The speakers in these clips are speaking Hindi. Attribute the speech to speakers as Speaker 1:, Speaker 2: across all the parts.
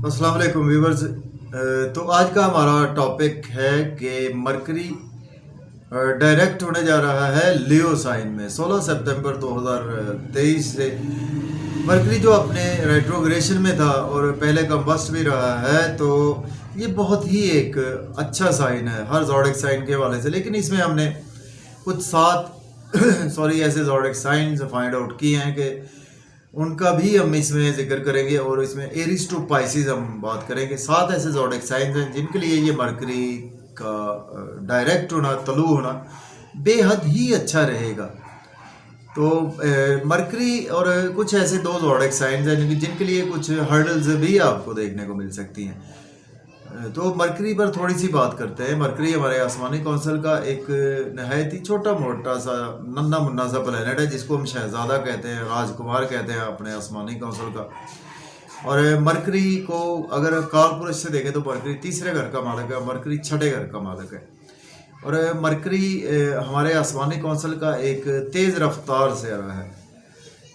Speaker 1: अस्सलाम वालेकुम व्यूवर्स। तो आज का हमारा टॉपिक है कि मरकरी डायरेक्ट होने जा रहा है लियो साइन में 16 सितंबर 2023 से। मरकरी जो अपने रेट्रोग्रेशन में था और पहले कंबस्ट भी रहा है, तो ये बहुत ही एक अच्छा साइन है हर ज़ोडिक साइन के हवाले से। लेकिन इसमें हमने कुछ 7 ऐसे ज़ोडिक साइंस फाइंड आउट किए हैं कि उनका भी हम इसमें जिक्र करेंगे, और इसमें एरीज टू पाइसिस हम बात करेंगे। 7 ऐसे ज़ोडिक साइंस हैं जिनके लिए ये मरकरी का डायरेक्ट होना, तलू होना बेहद ही अच्छा रहेगा। तो मरकरी और कुछ ऐसे 2 ज़ोडिक साइंस हैं जिनके लिए कुछ हर्डल्स भी आपको देखने को मिल सकती हैं। तो मरकरी पर थोड़ी सी बात करते हैं। मरकरी हमारे आसमानी कौंसल का एक नहायत ही छोटा मोटा सा नन्ना मुन्ना सा प्लेनेट है, जिसको हम शहजादा कहते हैं, राजकुमार कहते हैं अपने आसमानी कौंसल का। और मरकरी को अगर कालपुरुष से देखें तो मरकरी तीसरे घर का मालिक है, मरकरी छठे घर का मालिक है। और मरकरी हमारे आसमानी कौंसल का एक तेज़ रफ्तार से आ रहा है।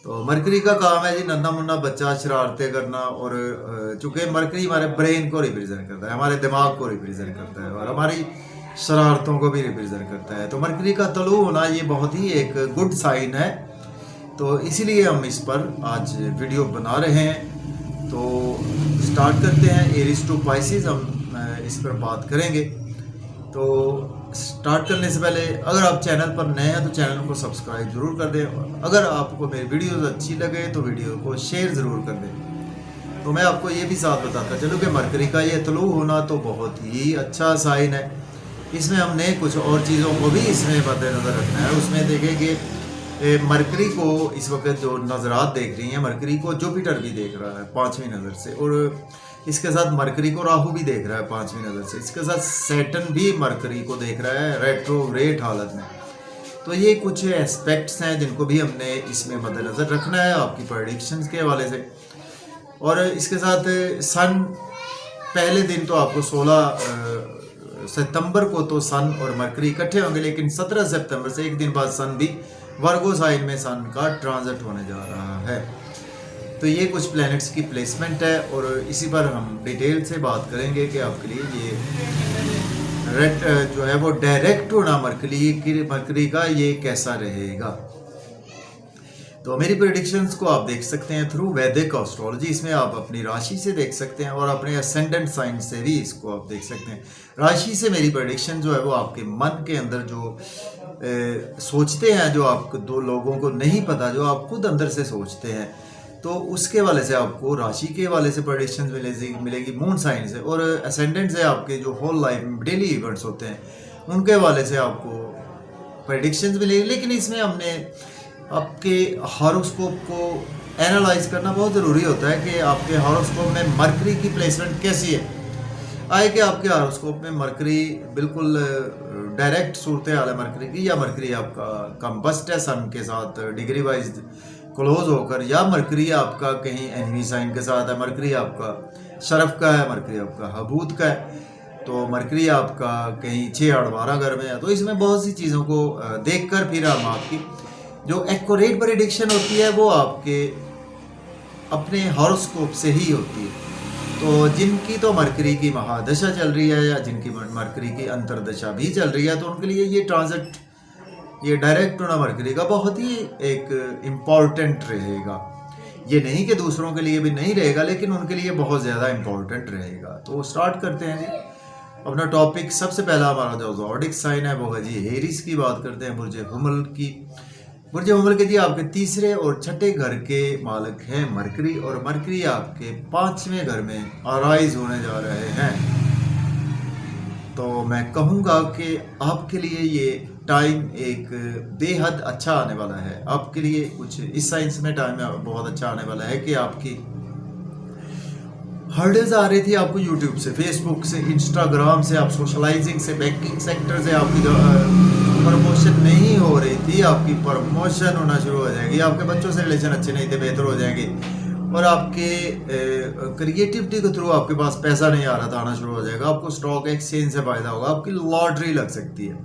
Speaker 1: तो मरकरी का काम है जी नन्ना मुन्ना बच्चा शरारतें करना, और चूँकि मरकरी हमारे ब्रेन को रिप्रेजेंट करता है, हमारे दिमाग को रिप्रेजेंट करता है और हमारी शरारतों को भी रिप्रेजेंट करता है। तो मरकरी का तलू होना ये बहुत ही एक गुड साइन है। तो इसीलिए हम इस पर आज वीडियो बना रहे हैं। तो स्टार्ट करते हैं। एरीज टू पाइसिस हम इस पर बात करेंगे। तो स्टार्ट करने से पहले अगर आप चैनल पर नए हैं तो चैनल को सब्सक्राइब ज़रूर कर दें। अगर आपको मेरी वीडियोस अच्छी लगे तो वीडियो को शेयर ज़रूर कर दें। तो मैं आपको ये भी साथ बताता चलूँ कि मरकरी का ये तलू होना तो बहुत ही अच्छा साइन है। इसमें हमने कुछ और चीज़ों को भी इसमें मद्देनज़र रखना है। उसमें देखें कि मरकरी को इस वक्त जो नज़रात देख रही हैं, मरकरी को जुपिटर भी देख रहा है 5वीं नज़र से, और इसके साथ मरकरी को राहु भी देख रहा है 5वीं नज़र से। इसके साथ सैटर्न भी मरकरी को देख रहा है रेट्रोग्रेड हालत में। तो ये कुछ एस्पेक्ट्स हैं जिनको भी हमने इसमें मद्देनज़र रखना है आपकी प्रेडिक्शंस के हवाले से। और इसके साथ सन पहले दिन तो आपको 16 सितंबर को तो सन और मरकरी इकट्ठे होंगे, लेकिन 17 सितंबर से एक दिन बाद सन भी वर्गो साइन में सन का ट्रांजिट होने जा रहा है। तो ये कुछ प्लैनेट्स की प्लेसमेंट है और इसी पर हम डिटेल से बात करेंगे कि आपके लिए ये जो है वो डायरेक्ट होना मरकरी का ये कैसा रहेगा। तो मेरी प्रेडिक्शंस को आप देख सकते हैं थ्रू वैदिक एस्ट्रोलॉजी। इसमें आप अपनी राशि से देख सकते हैं और अपने असेंडेंट साइन से भी इसको आप देख सकते हैं। राशि से मेरी प्रेडिक्शन जो है वो आपके मन के अंदर जो सोचते हैं, जो आप 2 लोगों को नहीं पता, जो आप खुद अंदर से सोचते हैं, तो उसके वाले से आपको राशि के वाले से प्रेडिक्शन मिलेगी मून साइन से। और असेंडेंट से आपके जो होल लाइफ में डेली इवेंट्स होते हैं उनके वाले से आपको प्रेडिक्शंस मिलेगी। लेकिन इसमें हमने आपके हॉरोस्कोप को एनालाइज करना बहुत ज़रूरी होता है कि आपके हॉरोस्कोप में मरकरी की प्लेसमेंट कैसी है। आए कि आपके हॉरोस्कोप में मरकरी बिल्कुल डायरेक्ट सूरत हाल है मरकरी की, या मरकरी आपका कंबस्ट है सन के साथ डिग्री वाइज क्लोज होकर, या मरकरी आपका कहीं एनिमी साइन के साथ है, मरकरी आपका शरफ का है, मरकरी आपका हबूत का है, तो मरकरी आपका कहीं 6-8-12 घर में है। तो इसमें बहुत सी चीज़ों को देखकर फिर हम आपकी जो एक्यूरेट प्रेडिक्शन होती है वो आपके अपने हॉरोस्कोप से ही होती है। तो जिनकी तो मरकरी की महादशा चल रही है या जिनकी मरकरी की अंतरदशा भी चल रही है, तो उनके लिए ये ट्रांजिट, ये डायरेक्ट होना मरकरी का बहुत ही एक इम्पॉर्टेंट रहेगा। ये नहीं कि दूसरों के लिए भी नहीं रहेगा, लेकिन उनके लिए बहुत ज़्यादा इम्पॉर्टेंट रहेगा। तो स्टार्ट करते हैं जी अपना टॉपिक। सबसे पहला हमारा जो ज़ोडिक साइन है वो है जी एरीज की बात करते हैं, बुर्ज हुमल की। बुर्ज हुमल के जी आपके तीसरे और छठे घर के मालिक हैं मरकरी, और मरकरी आपके 5वें घर में अराइज होने जा रहे हैं। तो मैं कहूँगा कि आपके लिए ये टाइम एक बेहद अच्छा आने वाला है। आपके लिए कुछ इस साइंस में टाइम बहुत अच्छा आने वाला है कि आपकी हर्डल्स आ रही थी आपको यूट्यूब से, फेसबुक से, इंस्टाग्राम से, आप सोशलाइजिंग से, बैंकिंग सेक्टर से आपकी प्रमोशन नहीं हो रही थी, आपकी प्रमोशन होना शुरू हो जाएगी। आपके बच्चों से रिलेशन अच्छे नहीं थे, बेहतर हो जाएंगे। और आपके क्रिएटिविटी के थ्रू आपके पास पैसा नहीं आ रहा था, आना शुरू हो जाएगा। आपको स्टॉक एक्सचेंज से फ़ायदा होगा, आपकी लॉटरी लग सकती है।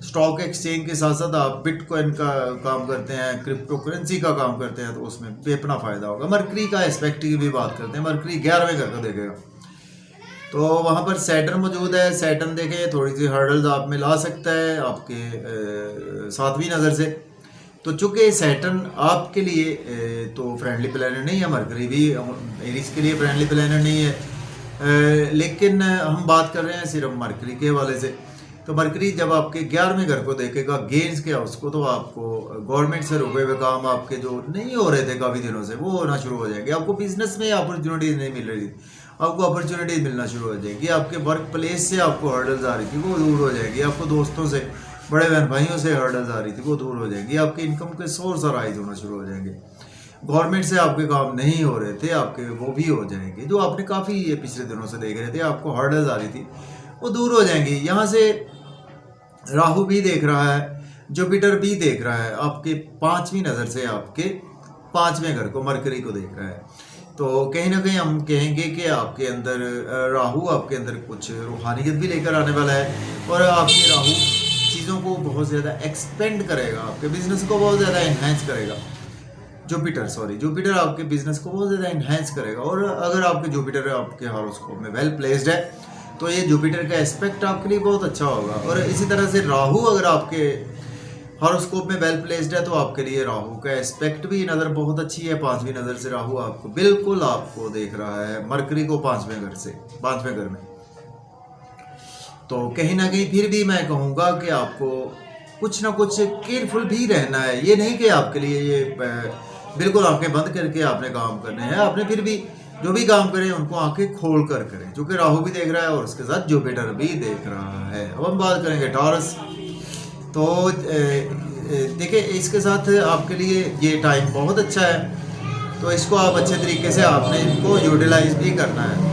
Speaker 1: स्टॉक एक्सचेंज के साथ साथ आप बिटकॉइन का काम करते हैं, क्रिप्टो करेंसी का काम करते हैं, तो उसमें भी अपना फ़ायदा होगा। मरकरी का एस्पेक्ट की भी बात करते हैं, मरकरी 11वें घर को देखेगा, तो वहाँ पर सैटर्न मौजूद है। सैटर्न देखें थोड़ी सी हर्डल्स आप में ला सकता है आपके 7वीं नज़र से। तो चूँकि सैटर्न आपके लिए तो फ्रेंडली प्लैनेट नहीं है, मरकरी भी एरीज के लिए फ्रेंडली प्लैनेट नहीं है, लेकिन हम बात कर रहे हैं सिर्फ मरकरी के हवाले से। तो मरकरी जब आपके 11वें घर को देखेगा, गेंस के हाउस को, तो आपको गवर्नमेंट से रुके हुए काम आपके जो नहीं हो रहे थे काफ़ी दिनों से, वो होना शुरू हो जाएंगे। आपको बिजनेस में अपॉर्चुनिटीज नहीं मिल रही थी, आपको अपॉर्चुनिटीज मिलना शुरू हो जाएगी। आपके वर्क प्लेस से आपको हर्डल्स आ रही थी, वो दूर हो जाएगी। आपको दोस्तों से, बड़े बहन भाइयों से हर्डल्स आ रही थी, वो दूर हो जाएगी। आपके इनकम के सोर्स राइज होना शुरू हो जाएंगे। गवर्नमेंट से आपके काम नहीं हो रहे थे, आपके वो भी हो जाएंगे। जो आपने काफ़ी ये पिछले दिनों से देख रहे थे, आपको हर्डल्स आ रही थी, वो दूर हो जाएंगी। यहाँ से राहु भी देख रहा है, जुपिटर भी देख रहा है, आपके 5वीं नज़र से आपके 5वें घर को, मरकरी को देख रहा है। तो कहीं ना कहीं हम कहेंगे कि आपके अंदर राहु आपके अंदर कुछ रूहानियत भी लेकर आने वाला है, और आपके राहु चीज़ों को बहुत ज़्यादा एक्सपेंड करेगा, आपके बिजनेस को बहुत ज़्यादा इन्हेंस करेगा। जुपिटर आपके बिजनेस को बहुत ज़्यादा इन्हेंस करेगा। और अगर आपके जुपिटर आपके हॉरोस्कोप में वेल प्लेस्ड है, तो ये जुपिटर का एस्पेक्ट आपके लिए बहुत अच्छा होगा। और इसी तरह से राहु अगर आपके हॉरोस्कोप में वेल प्लेस्ड है, तो आपके लिए राहु का एस्पेक्ट भी नज़र बहुत अच्छी है। 5वीं नज़र से राहु आपको बिल्कुल आपको देख रहा है, मरकरी को 5वें घर से, 5वें घर में। तो कहीं ना कहीं फिर भी मैं कहूँगा कि आपको कुछ ना कुछ केयरफुल भी रहना है। ये नहीं कि आपके लिए ये बिल्कुल आंखें बंद करके आपने काम करने हैं। आपने फिर भी जो भी काम करें उनको आंखें खोल कर करें, क्योंकि राहु भी देख रहा है और उसके साथ जुपिटर भी देख रहा है। अब हम बात करेंगे टॉरस। तो देखिए, इसके साथ आपके लिए ये टाइम बहुत अच्छा है, तो इसको आप अच्छे तरीके से आपने इनको यूटिलाइज भी करना है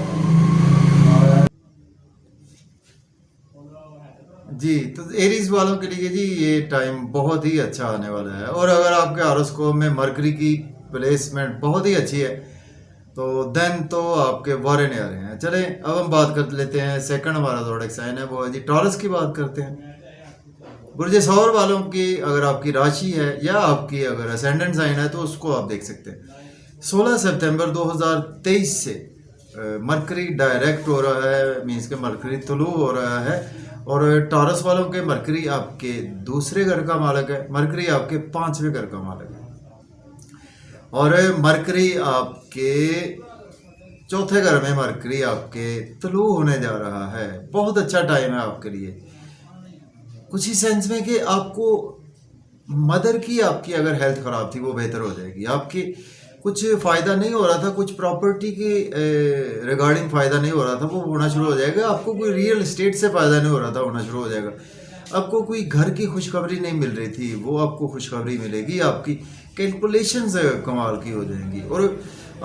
Speaker 1: जी। तो एरीज वालों के लिए जी ये टाइम बहुत ही अच्छा आने वाला है। और अगर आपके हॉरोस्कोप में मरकरी की प्लेसमेंट बहुत ही अच्छी है, तो देन तो आपके वारे न्यारे हैं। चले अब हम बात कर लेते हैं, सेकंड हमारा ज़ोडिएक साइन है वो है जी टॉरस की बात करते हैं। बुर्ज सौर वालों की अगर आपकी राशि है या आपकी अगर असेंडेंट साइन है, तो उसको आप देख सकते हैं। 16 सितंबर 2023 से मरकरी डायरेक्ट हो रहा है, मीन्स के मरकरी तुलू हो रहा है। और टॉरस वालों के मरकरी आपके दूसरे घर का मालिक है, मरकरी आपके 5वें घर का मालिक है। और मरकरी आपके 4थे घर में मरकरी आपके तुलू होने जा रहा है। बहुत अच्छा टाइम है आपके लिए, कुछ ही सेंस में कि आपको मदर की आपकी अगर हेल्थ ख़राब थी वो बेहतर हो जाएगी। आपकी कुछ फ़ायदा नहीं हो रहा था, कुछ प्रॉपर्टी के रिगार्डिंग फ़ायदा नहीं हो रहा था, वो होना शुरू हो जाएगा। आपको कोई रियल एस्टेट से फ़ायदा नहीं हो रहा था, होना शुरू हो जाएगा। आपको कोई घर की खुशखबरी नहीं मिल रही थी, वो आपको खुशखबरी मिलेगी। आपकी कैलकुलेशंस कमाल की हो जाएंगी। और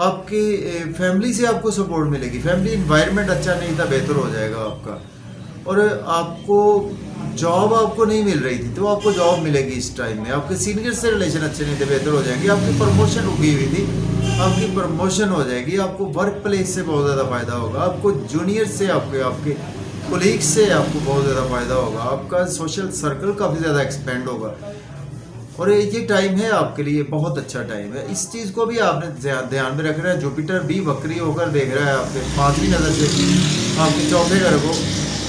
Speaker 1: आपकी फैमिली से आपको सपोर्ट मिलेगी। फैमिली इन्वायरमेंट अच्छा नहीं था, बेहतर हो जाएगा आपका। और आपको जॉब आपको नहीं मिल रही थी, तो आपको जॉब मिलेगी इस टाइम में। आपके सीनियर से रिलेशन अच्छे नहीं थे, बेहतर हो जाएंगे। आपकी प्रमोशन रुकी हुई थी, आपकी प्रमोशन हो जाएगी। आपको वर्क प्लेस से बहुत ज़्यादा फायदा होगा। आपको जूनियर से, आपके कोलीग्स से आपको बहुत ज़्यादा फायदा होगा। आपका सोशल सर्कल काफ़ी ज़्यादा एक्सपेंड होगा। और ये टाइम है आपके लिए बहुत अच्छा टाइम है। इस चीज़ को भी आपने ध्यान में रखना है। जुपिटर भी वक्री होकर देख रहा है आपके 5वीं नज़र से आपके 4थे घर को,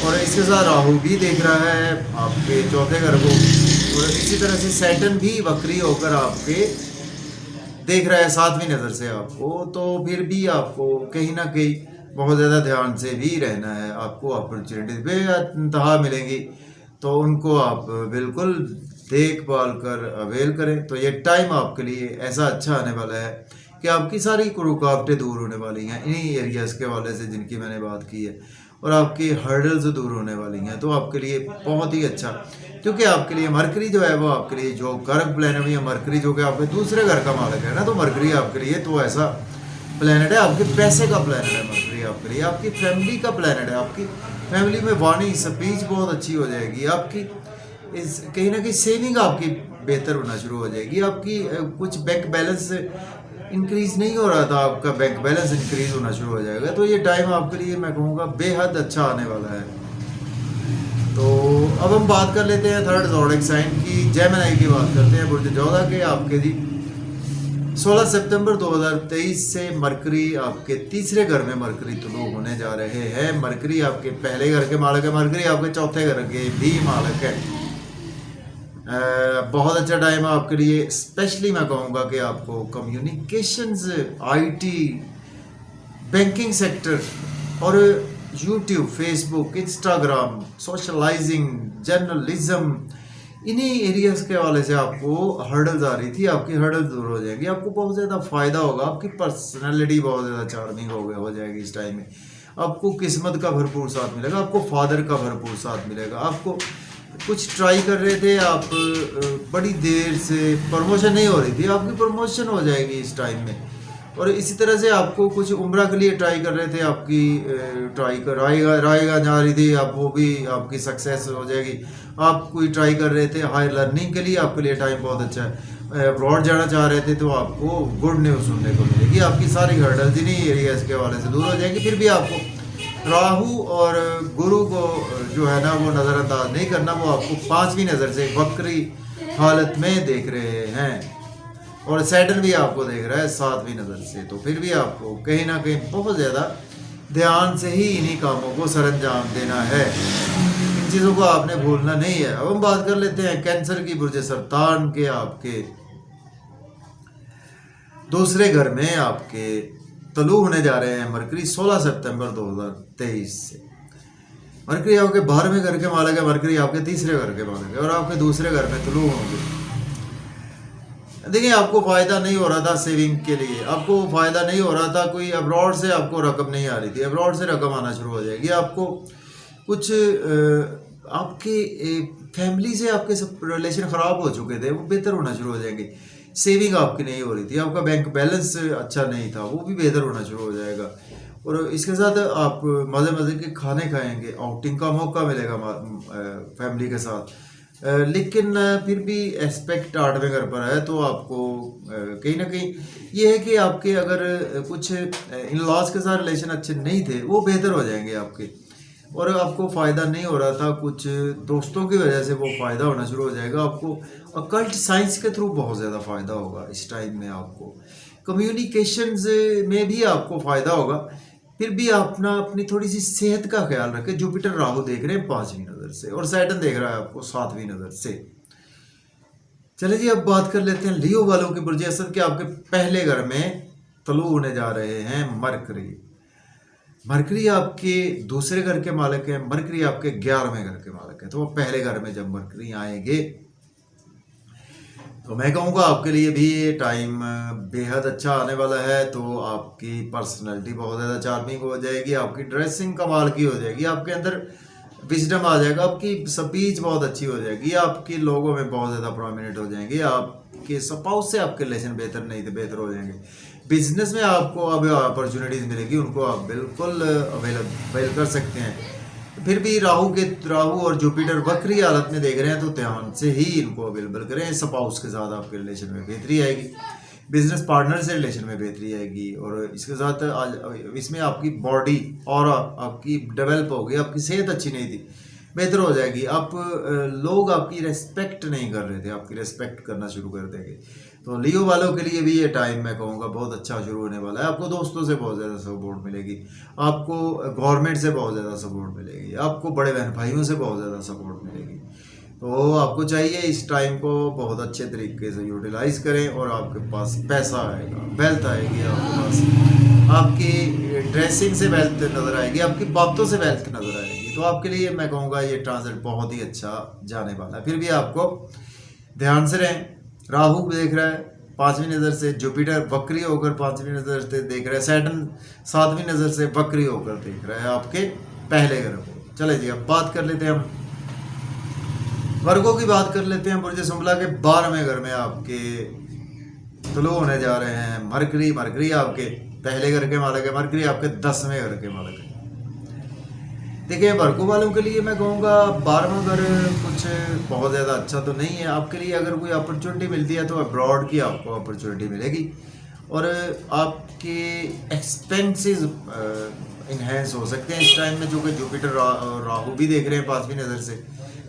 Speaker 1: और इसके साथ राहु भी देख रहा है आपके 4थे घर को। और इसी तरह से सैटर्न भी वक्री होकर आपके देख रहा है 7वीं नज़र से आपको। तो फिर भी आपको कहीं ना कहीं बहुत ज़्यादा ध्यान से भी रहना है। आपको अपॉर्चुनिटीज बेइंतहा मिलेंगी, तो उनको आप बिल्कुल देखभाल कर अवेल करें। तो ये टाइम आपके लिए ऐसा अच्छा आने वाला है कि आपकी सारी रुकावटें दूर होने वाली हैं इन्हीं एरियाज़ के हवाले से जिनकी मैंने बात की है, और आपकी हर्डल्स दूर होने वाली हैं। तो आपके लिए बहुत ही अच्छा, क्योंकि आपके लिए मरकरी जो है वो आपके लिए जो कारक प्लैनेट है, मरकरी जो कि आपके दूसरे घर का मालिक है ना, तो मरकरी आपके लिए तो ऐसा प्लैनेट है, आपके पैसे का प्लैनेट है मरकरी आपके लिए, आपकी फैमिली का प्लैनेट है। आपकी फैमिली में वाणी स्पीच बहुत अच्छी हो जाएगी। आपकी इस कहीं ना कहीं सेविंग आपकी बेहतर होना शुरू हो जाएगी। आपकी कुछ बैंक बैलेंस इंक्रीज नहीं हो रहा था, आपका बैंक बैलेंस इंक्रीज होना शुरू हो जाएगा। तो ये टाइम आपके लिए मैं कहूँगा बेहद अच्छा आने वाला है। तो अब हम बात कर लेते हैं थर्ड ज़ोडिक साइन की, जेमिनी की बात करते हैं, बुर्ज जोधा के आपके जी 16 सितंबर 2023 से मरकरी आपके तीसरे घर में मरकरी तुलू होने जा रहे हैं। मरकरी आपके पहले घर के मालिक है, मरकरी आपके चौथे घर के भी मालिक है। बहुत अच्छा टाइम है आपके लिए। स्पेशली मैं कहूँगा कि आपको कम्युनिकेशंस, आईटी, बैंकिंग सेक्टर और YouTube, Facebook, Instagram, socialising, journalism, इन्हीं एरियाज़ के हवाले से आपको हर्डल्स आ रही थी, आपकी हर्डल्स दूर हो जाएंगी, आपको बहुत ज़्यादा फ़ायदा होगा, आपकी पर्सनैलिटी बहुत ज़्यादा चार्मिंग हो जाएगी इस टाइम में। आपको किस्मत का भरपूर साथ मिलेगा, आपको फादर का भरपूर साथ मिलेगा। आपको कुछ ट्राई कर रहे थे आप, बड़ी देर से प्रमोशन नहीं हो रही थी, आपकी प्रमोशन हो जाएगी इस टाइम में। और इसी तरह से आपको कुछ उम्रा के लिए ट्राई कर रहे थे, आपकी ट्राई कर रायगा जा रही थी, आप वो भी आपकी सक्सेस हो जाएगी। आप कोई ट्राई कर रहे थे हाई लर्निंग के लिए, आपके लिए टाइम बहुत अच्छा है। अब्रॉड जाना चाह रहे थे तो आपको गुड न्यूज़ सुनने को मिलेगी, आपकी सारी हर्डल्स इन्हीं एरियाज़ के हवाले से दूर हो जाएगी। फिर भी आपको राहु और गुरु को जो है ना वो नज़रअंदाज नहीं करना, वो आपको 5वीं नज़र से वक्री हालत में देख रहे हैं और सैटर्न भी आपको देख रहा है 7वीं नज़र से। तो फिर भी आपको कहीं ना कहीं बहुत ज़्यादा ध्यान से ही इन्हीं कामों को सरअंजाम देना है, इन चीज़ों को आपने भूलना नहीं है। अब हम बात कर लेते हैं कैंसर की, बुर्ज सरतान के आपके दूसरे घर में आपके तलू होने जा रहे हैं मरकरी 16 सितंबर 2023 से। मरकरी आपके 12वें घर के मालिक है, मरकरी आपके तीसरे घर के मालिक है और आपके दूसरे घर में तलू होंगे। देखिए, आपको फ़ायदा नहीं हो रहा था सेविंग के लिए, आपको फ़ायदा नहीं हो रहा था, कोई अब्रॉड से आपको रकम नहीं आ रही थी, अब्रॉड से रकम आना शुरू हो जाएगी। आपको कुछ आपके फैमिली से आपके सब रिलेशन ख़राब हो चुके थे, वो बेहतर होना शुरू हो जाएंगे। सेविंग आपकी नहीं हो रही थी, आपका बैंक बैलेंस अच्छा नहीं था, वो भी बेहतर होना शुरू हो जाएगा। और इसके साथ आप मज़े मज़े के खाने खाएंगे, आउटिंग का मौका मिलेगा फैमिली के साथ। लेकिन फिर भी एस्पेक्ट 8वें घर पर है, तो आपको कहीं ना कहीं ये है कि आपके अगर कुछ इन लॉज के साथ रिलेशन अच्छे नहीं थे, वो बेहतर हो जाएंगे आपके। और आपको फ़ायदा नहीं हो रहा था, कुछ दोस्तों की वजह से वो फ़ायदा होना शुरू हो जाएगा। आपको अकल्ट साइंस के थ्रू बहुत ज़्यादा फ़ायदा होगा इस टाइम में। आपको कम्युनिकेशंस में भी आपको फ़ायदा होगा। फिर भी अपनी थोड़ी सी सेहत का ख्याल रखें। जुपिटर राहु देख रहे हैं 5वीं नज़र से और सैटर्न देख रहा है आपको 7वीं नज़र से। चलिए जी, अब बात कर लेते हैं लियो वालों की बुर्ज असद के आपके पहले घर में तलू होने जा रहे हैं मरकरी। मरकरी आपके दूसरे घर के मालिक है, मरकरी आपके 11वें घर के मालिक है। तो वो पहले घर में जब मरकरी आएंगे तो मैं कहूँगा आपके लिए भी ये टाइम बेहद अच्छा आने वाला है। तो आपकी पर्सनैलिटी बहुत ज़्यादा चार्मिंग हो जाएगी, आपकी ड्रेसिंग कमाल की हो जाएगी, आपके अंदर विजडम आ जाएगा, आपकी स्पीच बहुत अच्छी हो जाएगी, आपके लोगों में बहुत ज़्यादा प्रोमिनेंट हो जाएंगे, आपके स्पाउस से आपके रिलेशन बेहतर नहीं थे बेहतर हो जाएंगे। बिजनेस में आपको अब अपॉर्चुनिटीज़ मिलेगी, उनको आप बिल्कुल अवेल कर सकते हैं। फिर भी राहु और जुपिटर वक्री हालत में देख रहे हैं, तो ध्यान से ही इनको अवेलेबल करें। स्पाउस के साथ आपके रिलेशन में बेहतरी आएगी, बिजनेस पार्टनर से रिलेशन में बेहतरी आएगी। और इसके साथ इसमें आपकी बॉडी और आपकी डेवलप होगी, आपकी सेहत अच्छी नहीं थी, बेहतर हो जाएगी। आप लोग आपकी रेस्पेक्ट नहीं कर रहे थे, आपकी रेस्पेक्ट करना शुरू कर देंगे। तो लियो वालों के लिए भी ये टाइम मैं कहूँगा बहुत अच्छा शुरू होने वाला है। आपको दोस्तों से बहुत ज़्यादा सपोर्ट मिलेगी, आपको गवर्नमेंट से बहुत ज़्यादा सपोर्ट मिलेगी, आपको बड़े बहन भाइयों से बहुत ज़्यादा सपोर्ट मिलेगी। तो आपको चाहिए इस टाइम को बहुत अच्छे तरीके से यूटिलाइज करें और आपके पास पैसा आएगा, वेल्थ आएगी आपके पास, आपकी ड्रेसिंग से वेल्थ नज़र आएगी, आपकी बातों से वेल्थ नज़र आएगी। तो आपके लिए मैं कहूँगा ये ट्रांजिट बहुत ही अच्छा जाने वाला है। फिर भी आपको ध्यान से रहें। राहु देख रहा है 5वीं नज़र से, जुपिटर वक्री होकर 5वीं नज़र से देख रहा है, सैटर्न 7वीं नज़र से वक्री होकर देख रहा है आपके पहले घर को। चले जी, अब बात कर लेते हैं हम वर्गों की बात कर लेते हैं। बुर्ज सुंबला के 12वें घर में आपके तुलू होने जा रहे हैं मरकरी। मरकरी आपके पहले घर के मालिक है, मरकरी आपके 10वें घर के मालिक है। देखिए, वर्गों वालों के लिए मैं कहूँगा 12वां घर कुछ बहुत ज़्यादा अच्छा तो नहीं है आपके लिए। अगर कोई अपॉर्चुनिटी मिलती है तो अब्रॉड की आपको अपॉर्चुनिटी मिलेगी और आपके एक्सपेंसेस इन्हेंस हो सकते हैं इस टाइम में, जो कि जुपिटर राहु भी देख रहे हैं 5वीं नज़र से।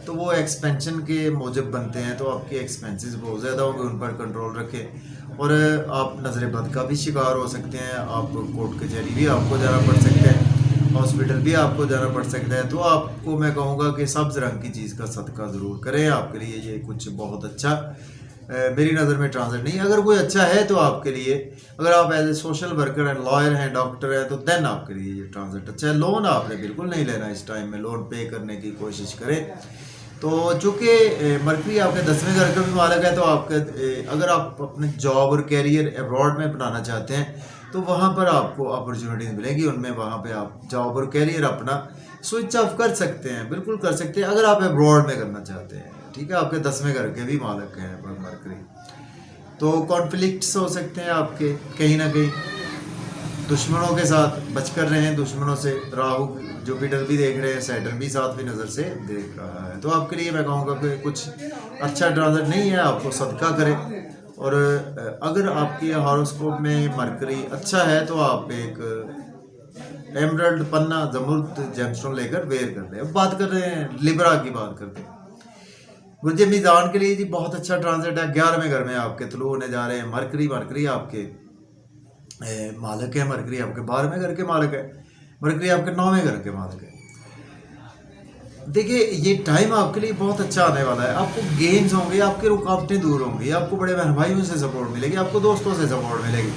Speaker 1: तो वो एक्सपेंशन के मूजब बनते हैं, तो आपके एक्सपेंसेस बहुत ज़्यादा होंगे, उन पर कंट्रोल रखें। और आप नज़र बद का भी शिकार हो सकते हैं, आप कोर्ट कचहरी भी आपको जाना पड़ सकता है, हॉस्पिटल भी आपको जाना पड़ सकता है। तो आपको मैं कहूँगा कि सब्ज़ रंग की चीज़ का सदका ज़रूर करें, आपके लिए ये कुछ बहुत अच्छा मेरी नज़र में ट्रांसलेट नहीं। अगर कोई अच्छा है तो आपके लिए, अगर आप एज ए सोशल वर्कर हैं, लॉयर हैं, डॉक्टर हैं, तो देन आपके लिए ये ट्रांसलेट अच्छा है। लोन आपने बिल्कुल नहीं लेना इस टाइम में, लोन पे करने की कोशिश करें। तो चूँकि मरकरी आपके 10वें घर का भी मालक है, तो आपके अगर आप अपने जॉब और कैरियर अब्रॉड में बनाना चाहते हैं तो वहाँ पर आपको अपॉर्चुनिटीज़ मिलेंगी, उनमें वहाँ पे आप जॉब और कैरियर अपना स्विच ऑफ कर सकते हैं, बिल्कुल कर सकते हैं अगर आप अब्रॉड में करना चाहते हैं। ठीक है, आपके 10वें घर के भी मालक हैं मरकरी। तो कॉन्फ्लिक्ट्स हो सकते हैं आपके कहीं ना कहीं, दुश्मनों के साथ बचकर रहें, दुश्मनों से। राहु जुपिटर भी देख रहे हैं, सैटर्न भी 7वीं नज़र से देख रहा है। तो आपके लिए मैं कहूँगा कि कुछ अच्छा ट्रांजिट नहीं है, आपको सदका करें। और अगर आपके हॉरोस्कोप में मरकरी अच्छा है तो आप एक एमरल्ड पन्ना जमुर्द जेमस्टोन लेकर वेयर कर लें। अब बात कर रहे हैं लिब्रा की, बात करते हैं बुर्ज मीज़ान के लिए जी बहुत अच्छा ट्रांजिट है। 11वें घर में आपके तुलू होने जा रहे हैं मरकरी। मरकरी आपके मालिक है, मरकरी आपके 12वें घर के मालिक है, मरकरी आपके 9वें घर के मालिक है। देखिए ये टाइम आपके लिए बहुत अच्छा आने वाला है, आपको गेन्स होंगे, आपकी रुकावटें दूर होंगी, आपको बड़े बहन भाइयों से सपोर्ट मिलेगी, आपको दोस्तों से सपोर्ट मिलेगी,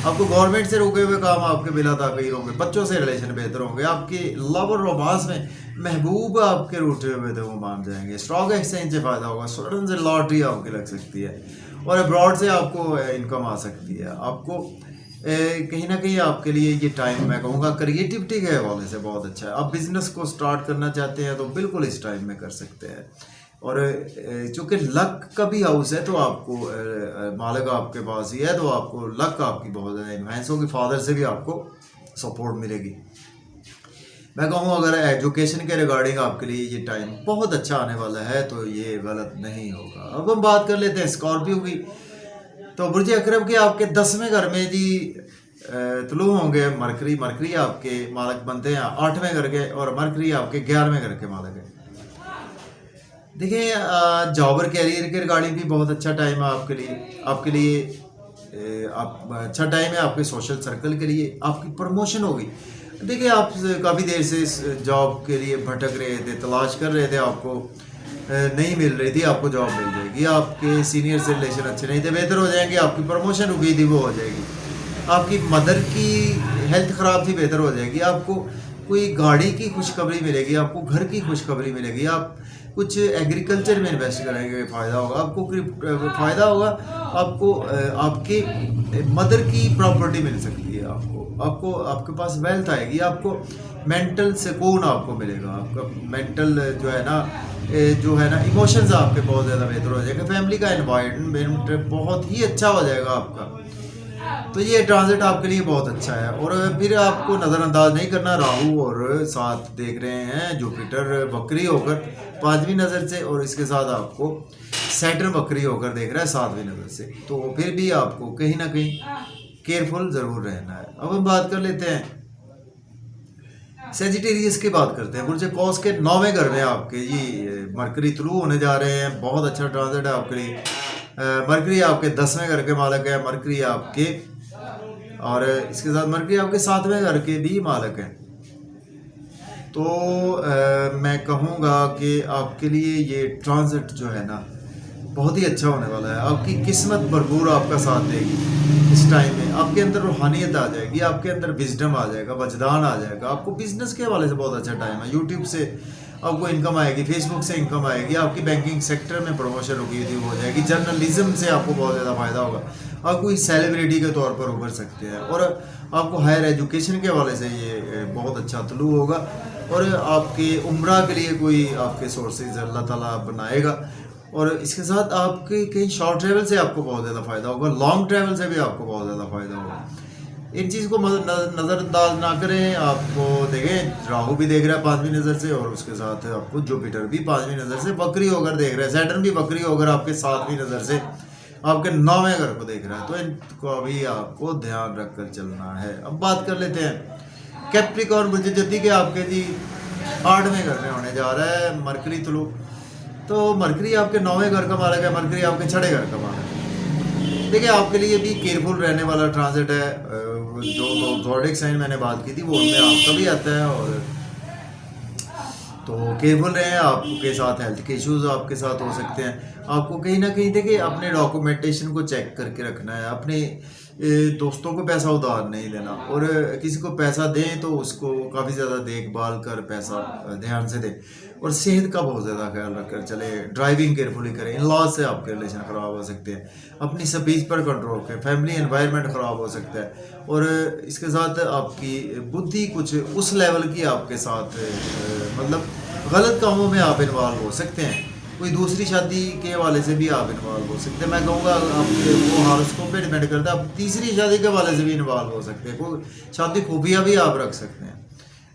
Speaker 1: आपको गवर्नमेंट से रुके हुए काम आपके बिला ताक़ीर होंगे, बच्चों से रिलेशन बेहतर होंगे, आपके लव और रोमांस में महबूब आपके रूठे हुए थे वो मान जाएंगे, स्टॉक एक्सचेंज से फ़ायदा होगा, सडन से लॉटरी आपकी लग सकती है और अब्रॉड से आपको इनकम आ सकती है। आपको कहीं ना कहीं आपके लिए ये टाइम मैं कहूँगा क्रिएटिविटी के हवाले से बहुत अच्छा है। आप बिज़नेस को स्टार्ट करना चाहते हैं तो बिल्कुल इस टाइम में कर सकते हैं। और चूँकि लक का भी हाउस है तो आपको मालिक आपके पास ही है, तो आपको लक आपकी बहुत ज़्यादा इन्हांस होगी, फादर से भी आपको सपोर्ट मिलेगी। मैं कहूँ अगर एजुकेशन के रिगार्डिंग आपके लिए ये टाइम बहुत अच्छा आने वाला है तो ये गलत नहीं होगा। अब हम बात कर लेते हैं स्कॉर्पियो की। तो बुर्ज अकरब के आपके 10वें घर में जी तुलू होंगे मरकरी। मरकरी आपके मालिक बनते हैं 8वें घर के और मरकरी आपके 11वें घर के मालिक है। देखिए जॉब और कैरियर के रिगार्डिंग भी बहुत अच्छा टाइम है आपके लिए आप अच्छा टाइम है आपके सोशल सर्कल के लिए, आपकी प्रमोशन होगी। देखिए आप काफ़ी देर से इस जॉब के लिए भटक रहे थे, तलाश कर रहे थे, आपको नहीं मिल रही थी, आपको जॉब मिल जाएगी। आपके सीनियर से रिलेशन अच्छे नहीं थे, बेहतर हो जाएंगे। आपकी प्रमोशन रुकी थी वो हो जाएगी। आपकी मदर की हेल्थ ख़राब थी, बेहतर हो जाएगी। आपको कोई गाड़ी की खुशखबरी मिलेगी, आपको घर की खुशखबरी मिलेगी। आप कुछ एग्रीकल्चर में इन्वेस्ट करेंगे, फ़ायदा होगा आपको, फ़ायदा होगा आपको। आपके मदर की प्रॉपर्टी मिल सकती है आपको आपके पास वेल्थ आएगी, आपको मेंटल सुकून आपको मिलेगा, आपका मेंटल जो है ना इमोशंस आपके बहुत ज़्यादा बेहतर हो जाएगा। फैमिली का एनवायरनमेंट बहुत ही अच्छा हो जाएगा आपका। तो ये ट्रांजिट आपके लिए बहुत अच्छा है। और फिर आपको नज़रअंदाज नहीं करना, राहु और साथ देख रहे हैं जुपिटर बकरी होकर 5वीं नज़र से, और इसके साथ आपको सैटर्न बकरी होकर देख रहा है 7वीं नज़र से। तो फिर भी आपको कहीं ना कहीं केयरफुल ज़रूर रहना है। अब हम बात कर लेते हैं सेजिटेरियस की, बात करते हैं बुर्ज कौस के 9वें घर में आपके जी मरकरी थ्रू होने जा रहे हैं। बहुत अच्छा ट्रांजिट है आपके लिए। मरकरी आपके 10वें घर के मालिक है, मरकरी आपके, और इसके साथ मरकरी आपके 7वें घर के भी मालिक हैं। तो मैं कहूँगा कि आपके लिए ये ट्रांजिट जो है ना बहुत ही अच्छा होने वाला है। आपकी किस्मत भरपूर आपका साथ देगी इस टाइम में। आपके अंदर रूहानियत आ जाएगी, आपके अंदर विजडम आ जाएगा, वजदान आ जाएगा। आपको बिजनेस के हवाले से बहुत अच्छा टाइम है। यूट्यूब से आपको इनकम आएगी, फेसबुक से इनकम आएगी, आपकी बैंकिंग सेक्टर में प्रमोशन रुकी थी हो जाएगी, जर्नलिज्म से आपको बहुत ज़्यादा फायदा होगा, आप कोई सेलिब्रिटी के तौर पर उभर सकते हैं। और आपको हायर एजुकेशन के हवाले से ये बहुत अच्छा तलू होगा। और आपके उम्रा के लिए कोई आपके सोर्सेज अल्लाह ताला बनाएगा। और इसके साथ आपके कहीं शॉर्ट ट्रैवल से आपको बहुत ज़्यादा फ़ायदा होगा, लॉन्ग ट्रैवल से भी आपको बहुत ज़्यादा फ़ायदा होगा। इन चीज़ को नज़रअंदाज ना करें। आपको देखें राहु भी देख रहा है 5वीं नज़र से, और उसके साथ आपको जुपिटर भी 5वीं नज़र से बकरी होकर देख रहा है, सैटर्न भी बकरी होकर आपके 7वीं नज़र से आपके 9वें घर को देख रहा है। तो इनको अभी आपको ध्यान रख कर चलना है। अब बात कर लेते हैं कैप्रिकॉर्न बुर्ज जद्दी के आपके जी 8वें घर में होने जा रहा है मरकरी तुलू। तो मरकरी आपके 9वें घर का मालक है, मरकरी आपके 6ठे घर का मालक है। देखिए आपके लिए भी केयरफुल रहने वाला ट्रांजिट है। जो ज़ोडिएक साइन मैंने बात की थी वो उनमें आपका भी आता है, और तो केयरफुल रहें। आपके साथ हेल्थ के इश्यूज आपके साथ हो सकते हैं। आपको कहीं ना कहीं देखिए अपने डॉक्यूमेंटेशन को चेक करके रखना है। अपने दोस्तों को पैसा उधार नहीं देना, और किसी को पैसा दें तो उसको काफ़ी ज़्यादा देखभाल कर पैसा ध्यान से दें, और सेहत का बहुत ज़्यादा ख्याल रखकर चले। ड्राइविंग केयरफुली करें। इन लॉज से आपके रिलेशन ख़राब हो सकते हैं। अपनी स्पीच पर कंट्रोल करें। फैमिली एनवायरनमेंट ख़राब हो सकता है, और इसके साथ आपकी बुद्धि कुछ उस लेवल की आपके साथ मतलब गलत कामों में आप इन्वॉल्व हो सकते हैं। कोई दूसरी शादी के हवाले से भी आप इन्वॉल्व हो सकते हैं। मैं कहूँगा आपके वो हॉरोस्कोप पे डिपेंड करता है। आप तीसरी शादी के हवाले से भी इन्वॉल्व हो सकते हैं। कोई शादी खूबियाँ भी आप रख सकते हैं।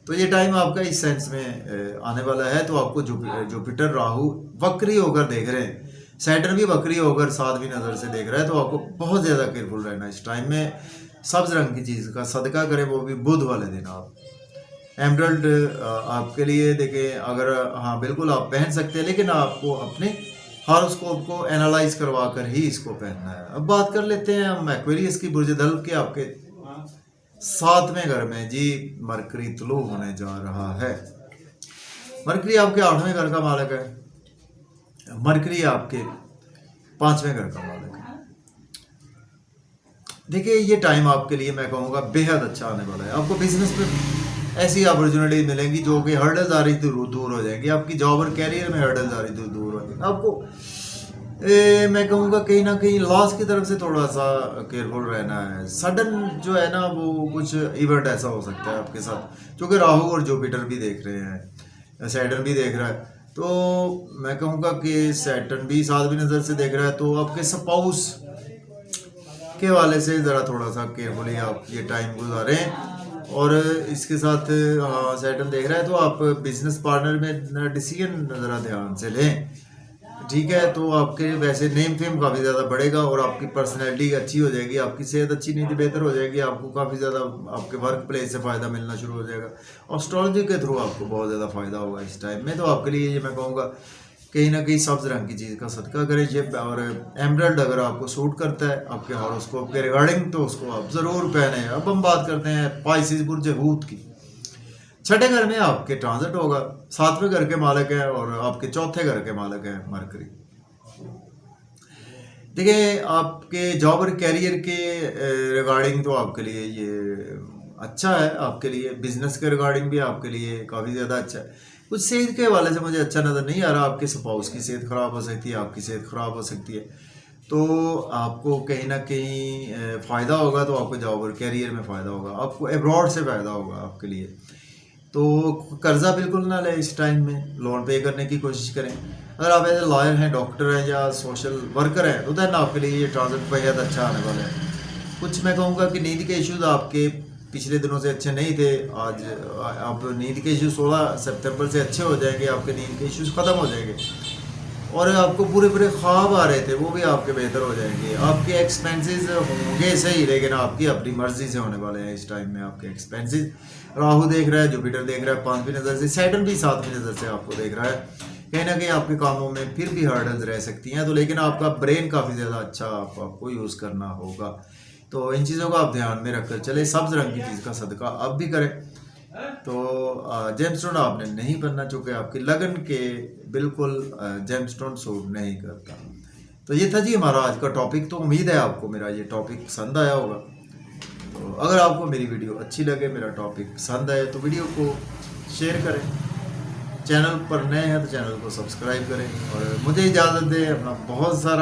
Speaker 1: तो ये टाइम आपका इस सेंस में आने वाला है। तो आपको जुपिटर राहु वक्री होकर देख रहे हैं, सैटर्न भी वक्री होकर 7वीं नज़र से देख रहा है। तो आपको बहुत ज़्यादा केयरफुल रहना है इस टाइम में। सब्ज रंग की चीज़ का सदका करें, वो भी बुध वाले दिन। आप एमरल्ड आपके लिए देखें, अगर हाँ बिल्कुल आप पहन सकते हैं, लेकिन आपको अपने हॉरोस्कोप को एनालाइज करवा कर ही इसको पहनना है। अब बात कर लेते हैं हम एक्वेरियस की, बुर्ज धल्व के आपके 7वें घर में जी मरकरी तुलू होने जा रहा है। मरकरी आपके 8वें घर का मालक है। मरकरी आपके 5वें घर का मालक है। देखिए ये टाइम आपके लिए मैं कहूँगा बेहद अच्छा आने वाला है। आपको बिजनेस में ऐसी अपॉर्चुनिटी मिलेंगी जो कि हर्डल्स आ रही थी दूर हो जाएंगी। आपकी जॉब और कैरियर में हर्डल्स आ रही थी दूर हो जाएंगी। आपको मैं कहूँगा कहीं ना कहीं लॉस की तरफ से थोड़ा सा केयरफुल रहना है। सडन जो है ना वो कुछ इवेंट ऐसा हो सकता है आपके साथ, क्योंकि राहु और जुपिटर भी देख रहे हैं, सैटर्न भी देख रहा है। तो मैं कहूँगा कि सैटर्न भी 7वीं नज़र से देख रहा है। तो आपके स्पाउस के वाले से ज़रा थोड़ा सा केयरफुली आप ये टाइम गुजारें। और इसके साथ सैटर्न देख रहा है, तो आप बिजनेस पार्टनर में डिसीजन ज़रा ध्यान से लें, ठीक है। तो आपके वैसे नेम फेम काफ़ी ज़्यादा बढ़ेगा, और आपकी पर्सनैलिटी अच्छी हो जाएगी। आपकी सेहत अच्छी नहीं थी, बेहतर हो जाएगी। आपको काफ़ी ज़्यादा आपके वर्क प्लेस से फ़ायदा मिलना शुरू हो जाएगा। एस्ट्रोलॉजी के थ्रू आपको बहुत ज़्यादा फ़ायदा होगा इस टाइम में। तो आपके लिए ये मैं कहूँगा कहीं ना कहीं सब्ज रंग की चीज़ का सदका करें ये। और एमरल्ड अगर आपको सूट करता है आपके हॉरोस्कोप के रिगार्डिंग, तो उसको आप ज़रूर पहने। अब हम बात करते हैं पाइसिस बुर्ज हूत की। 6ठे घर में आपके ट्रांजिट होगा। 7वें घर के मालक है, और आपके 4थे घर के मालक है मरकरी। देखिए आपके जॉब और कैरियर के रिगार्डिंग तो आपके लिए ये अच्छा है। आपके लिए बिजनेस के रिगार्डिंग भी आपके लिए काफ़ी ज़्यादा अच्छा है। कुछ सेहत के हवाले से मुझे अच्छा नज़र नहीं आ रहा। आपके स्पाउस की सेहत ख़राब हो सकती है, आपकी सेहत ख़राब हो सकती है। तो आपको कहीं ना कहीं फ़ायदा होगा, तो आपको जॉब और कैरियर में फ़ायदा होगा। आपको अब्रॉड से फ़ायदा होगा आपके लिए। तो कर्ज़ा बिल्कुल ना लें इस टाइम में, लोन पे करने की कोशिश करें। अगर आप एज ए लॉयर हैं, डॉक्टर हैं या सोशल वर्कर हैं, तो देन आपके लिए ये ट्रांजिट बेहद अच्छा आने वाला है। कुछ मैं कहूँगा कि नींद के इश्यूज़ आपके पिछले दिनों से अच्छे नहीं थे। आज आप नींद के इश्यूज 16 सितंबर से अच्छे हो जाएंगे। आपके नींद के इश्यूज ख़त्म हो जाएंगे, और आपको पूरे पूरे ख्वाब आ रहे थे वो भी आपके बेहतर हो जाएंगे। आपके एक्सपेंसेस होंगे सही, लेकिन आपकी अपनी मर्जी से होने वाले हैं इस टाइम में आपके एक्सपेंसेस। राहु देख रहा है, जुपिटर देख रहा है 5वीं नज़र से, सैटर्न भी 7वीं नज़र से आपको देख रहा है। कहीं ना कहीं आपके कामों में फिर भी हर्डल्स रह सकती हैं। तो लेकिन आपका ब्रेन काफ़ी ज़्यादा अच्छा आपको यूज़ करना होगा। तो इन चीज़ों को आप ध्यान में रखकर चले। सब्ज रंग की चीज़ का सदका अब भी करें। तो जेमस्टोन आपने नहीं बनना, चूँकि आपकी लगन के बिल्कुल जेमस्टोन सूट नहीं करता। तो ये था जी हमारा आज का टॉपिक। तो उम्मीद है आपको मेरा ये टॉपिक पसंद आया होगा। तो अगर आपको मेरी वीडियो अच्छी लगे, मेरा टॉपिक पसंद आए, तो वीडियो को शेयर करें। चैनल पर नए हैं तो चैनल को सब्सक्राइब करें, और मुझे इजाज़त दें। अपना बहुत सारा